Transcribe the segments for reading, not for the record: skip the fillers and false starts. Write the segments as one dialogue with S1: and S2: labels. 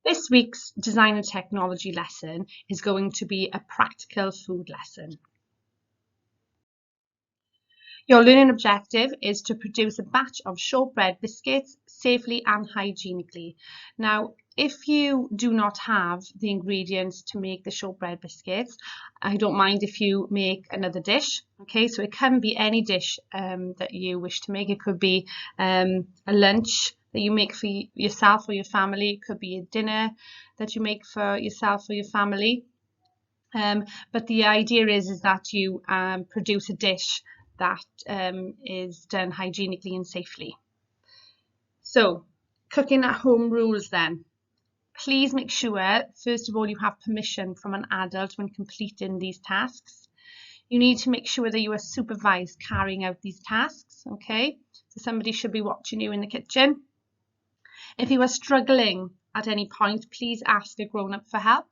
S1: This week's design and technology lesson is going to be a practical food lesson. Your learning objective is to produce a batch of shortbread biscuits safely and hygienically. Now, if you do not have the ingredients to make the shortbread biscuits, I don't mind if you make another dish. Okay, so it can be any dish that you wish to make. It could be a lunch that you make for yourself or your family. It could be a dinner that you make for yourself or your family. But the idea is that you produce a dish that is done hygienically and safely. So, cooking at home rules then. Please make sure, first of all, you have permission from an adult when completing these tasks. You need to make sure that you are supervised carrying out these tasks, okay? So somebody should be watching you in the kitchen. If you are struggling at any point, please ask a grown-up for help.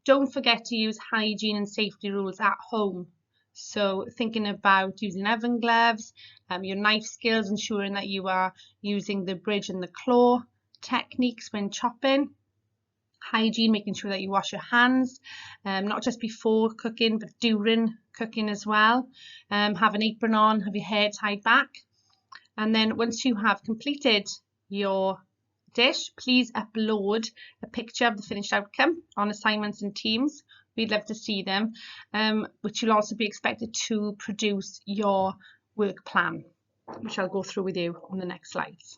S1: Don't forget to use hygiene and safety rules at home. So thinking about using oven gloves, your knife skills, ensuring that you are using the bridge and the claw techniques when chopping. Hygiene, making sure that you wash your hands, not just before cooking, but during cooking as well. Have an apron on, have your hair tied back. And then once you have completed your dish, please upload a picture of the finished outcome on assignments and Teams. We'd love to see them, which you'll also be expected to produce your work plan, which I'll go through with you on the next slides.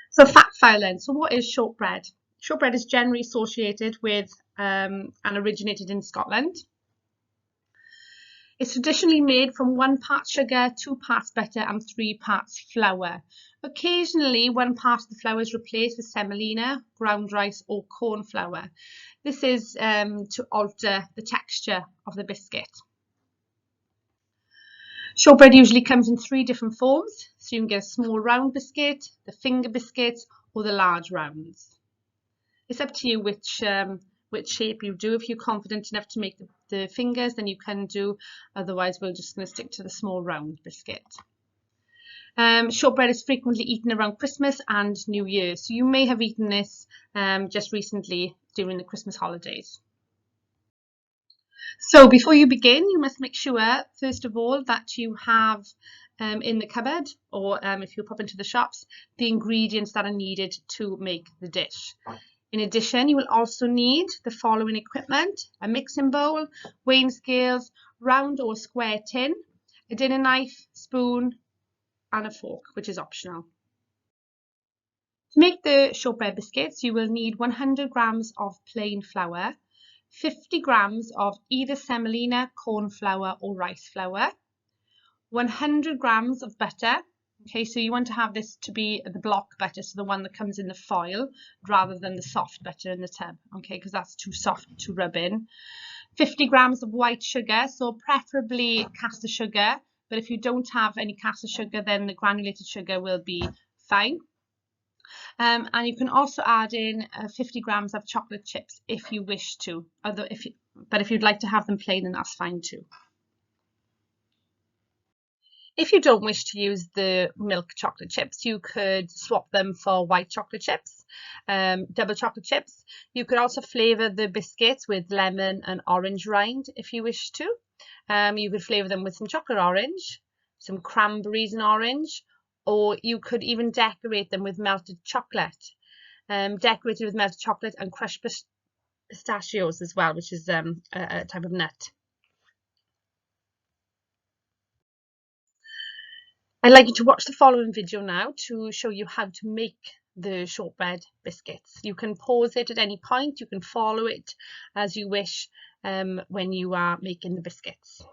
S1: So fact file then. So what is shortbread? Shortbread is generally associated with and originated in Scotland. It's traditionally made from 1 part sugar, 2 parts butter and 3 parts flour. Occasionally, 1 part of the flour is replaced with semolina, ground rice or corn flour. This is to alter the texture of the biscuit. Shortbread usually comes in 3 different forms, so you can get a small round biscuit, the finger biscuit or the large rounds. It's up to you which shape you do. If you're confident enough to make the fingers, then you can do. Otherwise, we're just going to stick to the small round biscuit. Shortbread is frequently eaten around Christmas and New Year. So you may have eaten this just recently during the Christmas holidays. So before you begin, you must make sure, first of all, that you have in the cupboard or if you pop into the shops, the ingredients that are needed to make the dish. In addition, you will also need the following equipment: a mixing bowl, weighing scales, round or square tin, a dinner knife, spoon, and a fork, which is optional. To make the shortbread biscuits, you will need 100 grams of plain flour, 50 grams of either semolina, corn flour, or rice flour, 100 grams of butter. Okay, so you want to have this to be the block butter, so the one that comes in the foil rather than the soft butter in the tub, okay, because that's too soft to rub in. 50 grams of white sugar, so preferably caster sugar, but if you don't have any caster sugar, then the granulated sugar will be fine. And you can also add in 50 grams of chocolate chips if you wish to, but if you'd like to have them plain, then that's fine too. If you don't wish to use the milk chocolate chips, you could swap them for white chocolate chips, double chocolate chips. You could also flavour the biscuits with lemon and orange rind if you wish to. You could flavour them with some chocolate orange, some cranberries and orange, or you could even decorate them with melted chocolate. Decorated with melted chocolate and crushed pistachios as well, which is a type of nut. I'd like you to watch the following video now to show you how to make the shortbread biscuits. You can pause it at any point, you can follow it as you wish when you are making the biscuits.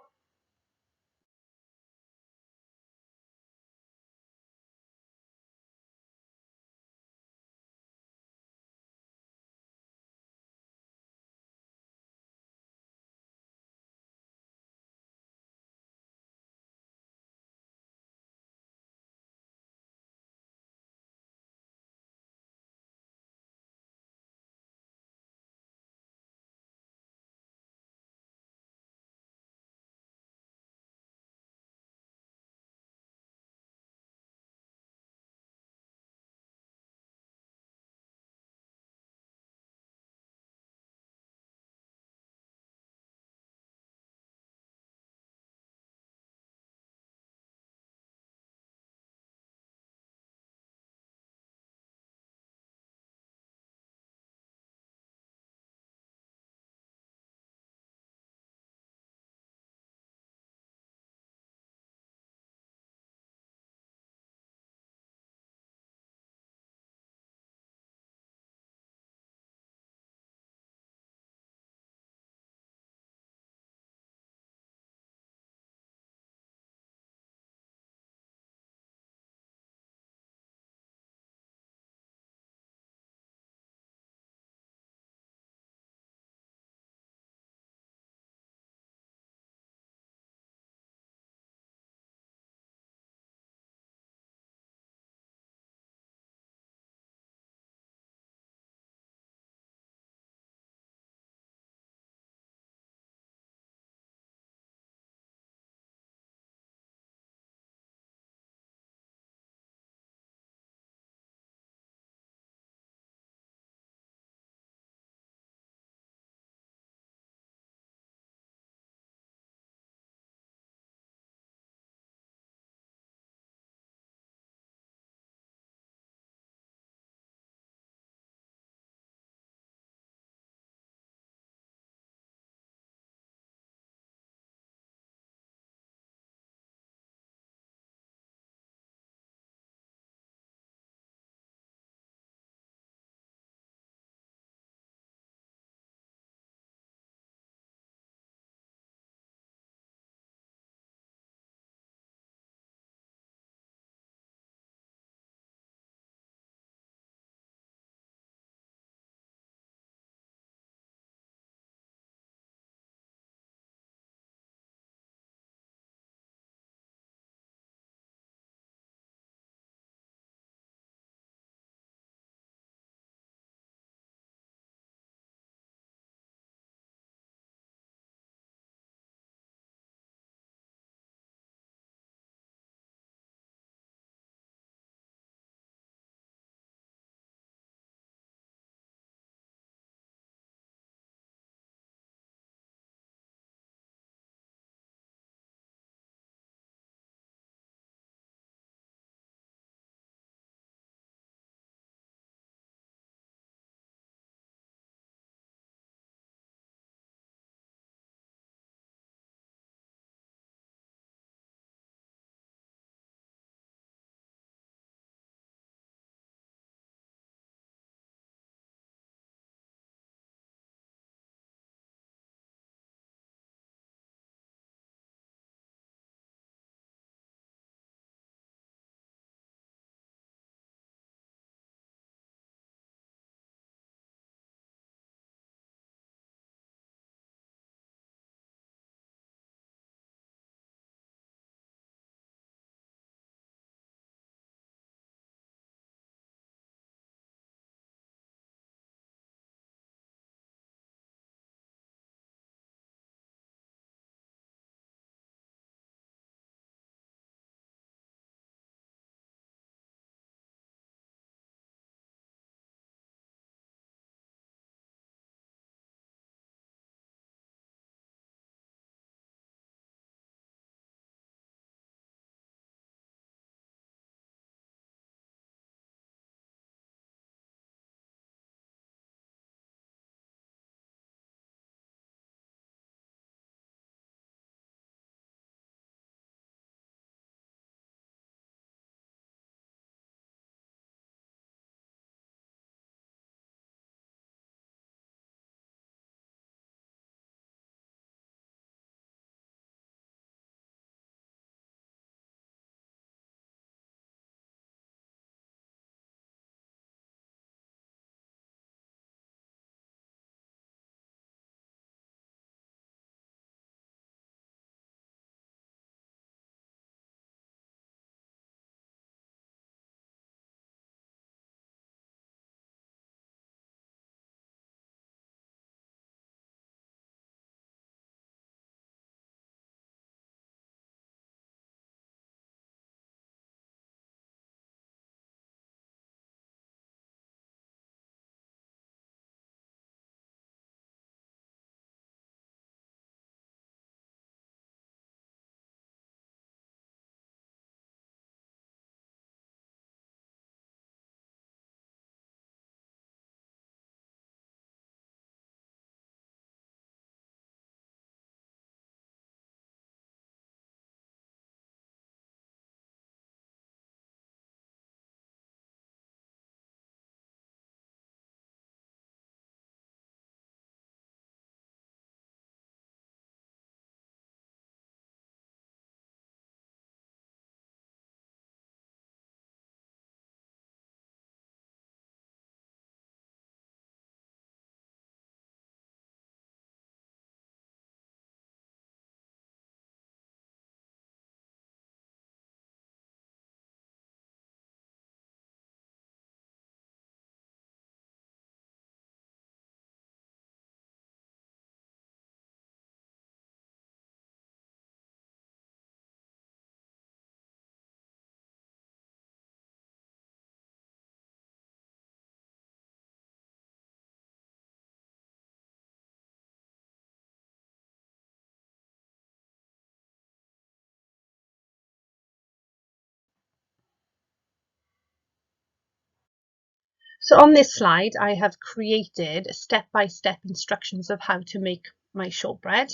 S1: So on this slide, I have created step-by-step instructions of how to make my shortbread.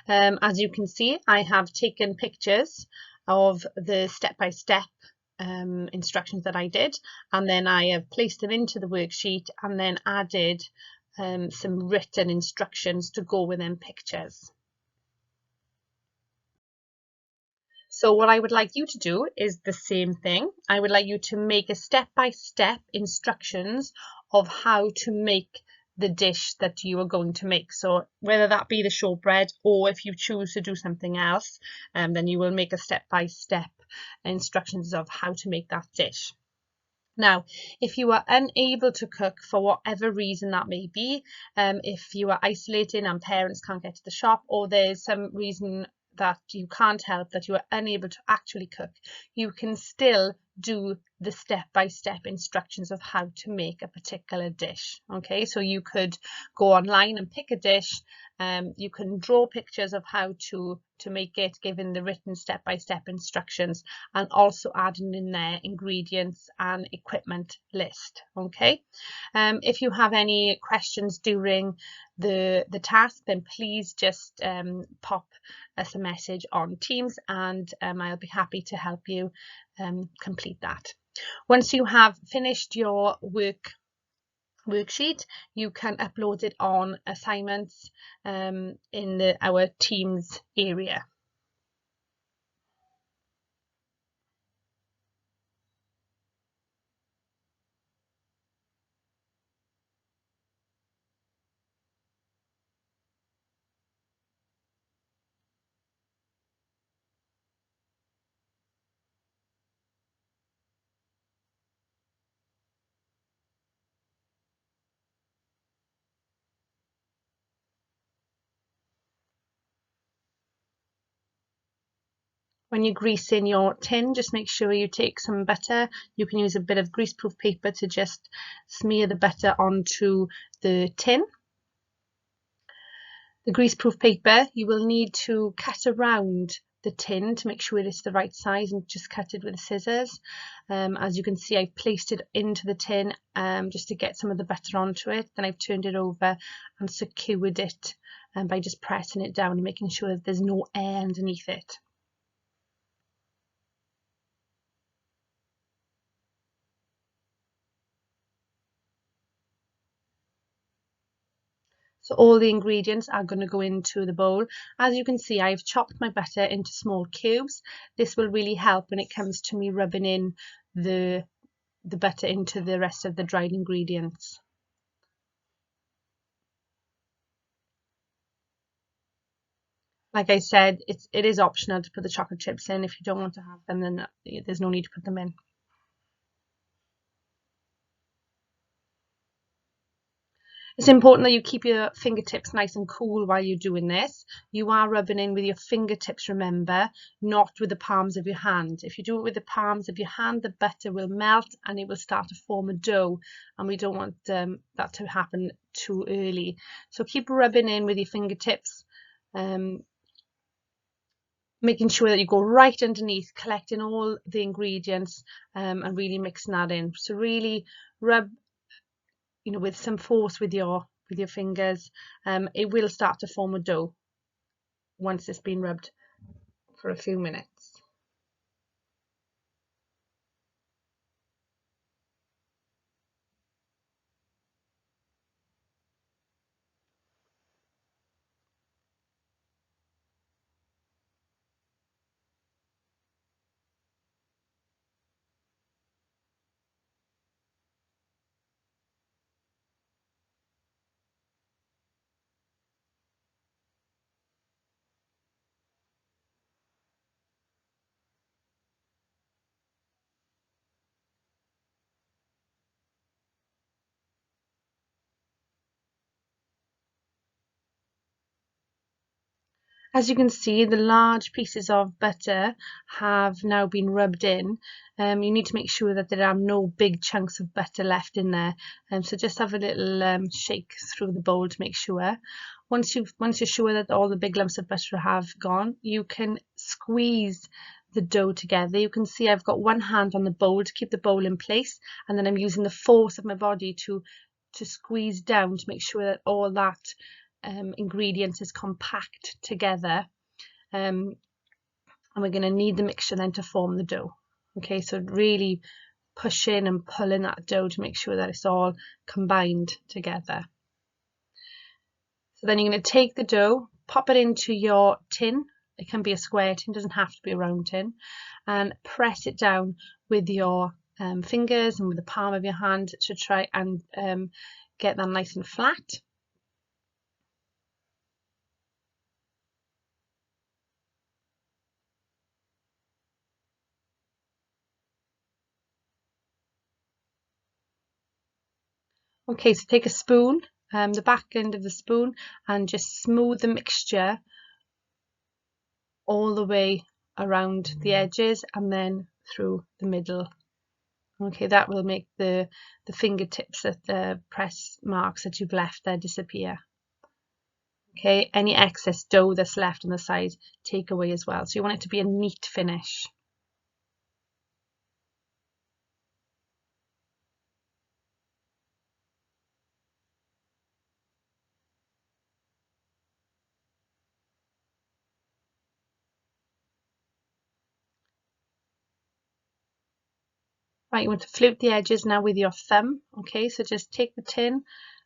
S1: As you can see, I have taken pictures of the step-by-step instructions that I did, and then I have placed them into the worksheet and then added some written instructions to go with them pictures. So what I would like you to do is the same thing. I would like you to make a step-by-step instructions of how to make the dish that you are going to make. So whether that be the shortbread, or if you choose to do something else, then you will make a step-by-step instructions of how to make that dish. Now, if you are unable to cook for whatever reason that may be, if you are isolating and parents can't get to the shop, or there's some reason that you can't help, that you are unable to actually cook, you can still do the step-by-step instructions of how to make a particular dish. Okay, so you could go online and pick a dish. You can draw pictures of how to make it, given the written step-by-step instructions, and also adding in their ingredients and equipment list. Okay, if you have any questions during the task, then please just pop us a message on Teams, and I'll be happy to help you complete that. Once you have finished your worksheet, you can upload it on assignments in our Teams area. When you're greasing your tin, just make sure you take some butter. You can use a bit of greaseproof paper to just smear the butter onto the tin. The greaseproof paper, you will need to cut around the tin to make sure it's the right size, and just cut it with the scissors. As you can see, I've placed it into the tin just to get some of the butter onto it. Then I've turned it over and secured it by just pressing it down and making sure that there's no air underneath it. So all the ingredients are going to go into the bowl. As you can see, I've chopped my butter into small cubes. This will really help when it comes to me rubbing in the butter into the rest of the dried ingredients. Like I said, it is optional to put the chocolate chips in. If you don't want to have them, then there's no need to put them in. It's important that you keep your fingertips nice and cool while you're doing this. You are rubbing in with your fingertips, remember, not with the palms of your hand. If you do it with the palms of your hand, the butter will melt and it will start to form a dough, and we don't want that to happen too early. So keep rubbing in with your fingertips, making sure that you go right underneath, collecting all the ingredients and really mixing that in. So really rub, with some force with your fingers. It will start to form a dough once it's been rubbed for a few minutes. As you can see, the large pieces of butter have now been rubbed in. You need to make sure that there are no big chunks of butter left in there. So just have a little shake through the bowl to make sure. Once you're sure that all the big lumps of butter have gone, you can squeeze the dough together. You can see I've got one hand on the bowl to keep the bowl in place, and then I'm using the force of my body to squeeze down to make sure that all that ingredients is compact together. And we're going to knead the mixture then to form the dough. Okay, so really push in and pull in that dough to make sure that it's all combined together. So then you're going to take the dough, pop it into your tin. It can be a square tin, doesn't have to be a round tin, and press it down with your fingers and with the palm of your hand to try and get that nice and flat. Okay, so take a spoon, the back end of the spoon, and just smooth the mixture all the way around the edges and then through the middle. Okay, that will make the fingertips, that the press marks that you've left there, disappear. Okay, any excess dough that's left on the side, take away as well. So you want it to be a neat finish. Right, you want to flute the edges now with your thumb. Okay, so just take the tin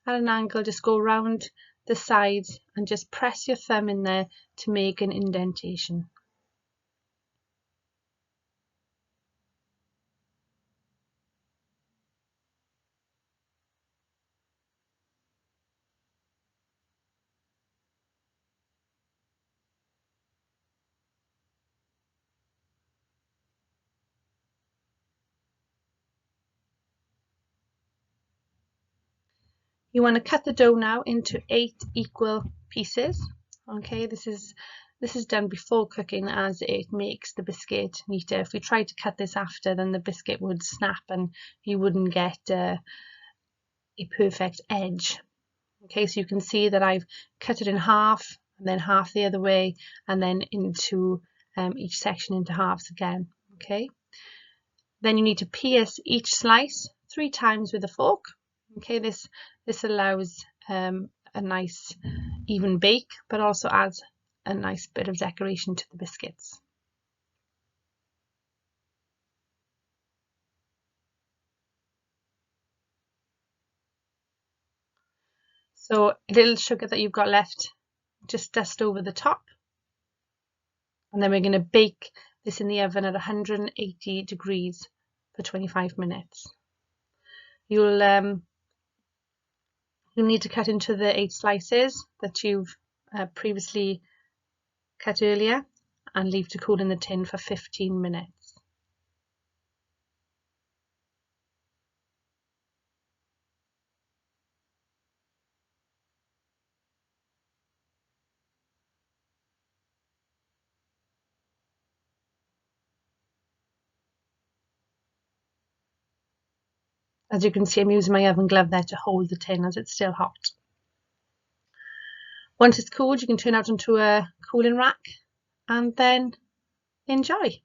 S1: at an angle, just go around the sides and just press your thumb in there to make an indentation. You want to cut the dough now into 8 equal pieces. Okay, this is done before cooking as it makes the biscuit neater. If we tried to cut this after, then the biscuit would snap and you wouldn't get a perfect edge. Okay, so you can see that I've cut it in half and then half the other way and then into each section into halves again. Okay, then you need to pierce each slice 3 times with a fork. Okay, this allows a nice even bake, but also adds a nice bit of decoration to the biscuits. So a little sugar that you've got left, just dust over the top. And then we're going to bake this in the oven at 180 degrees for 25 minutes. You'll need to cut into the 8 slices that you've previously cut earlier and leave to cool in the tin for 15 minutes. As you can see, I'm using my oven glove there to hold the tin as it's still hot. Once it's cooled, you can turn it out onto a cooling rack and then enjoy.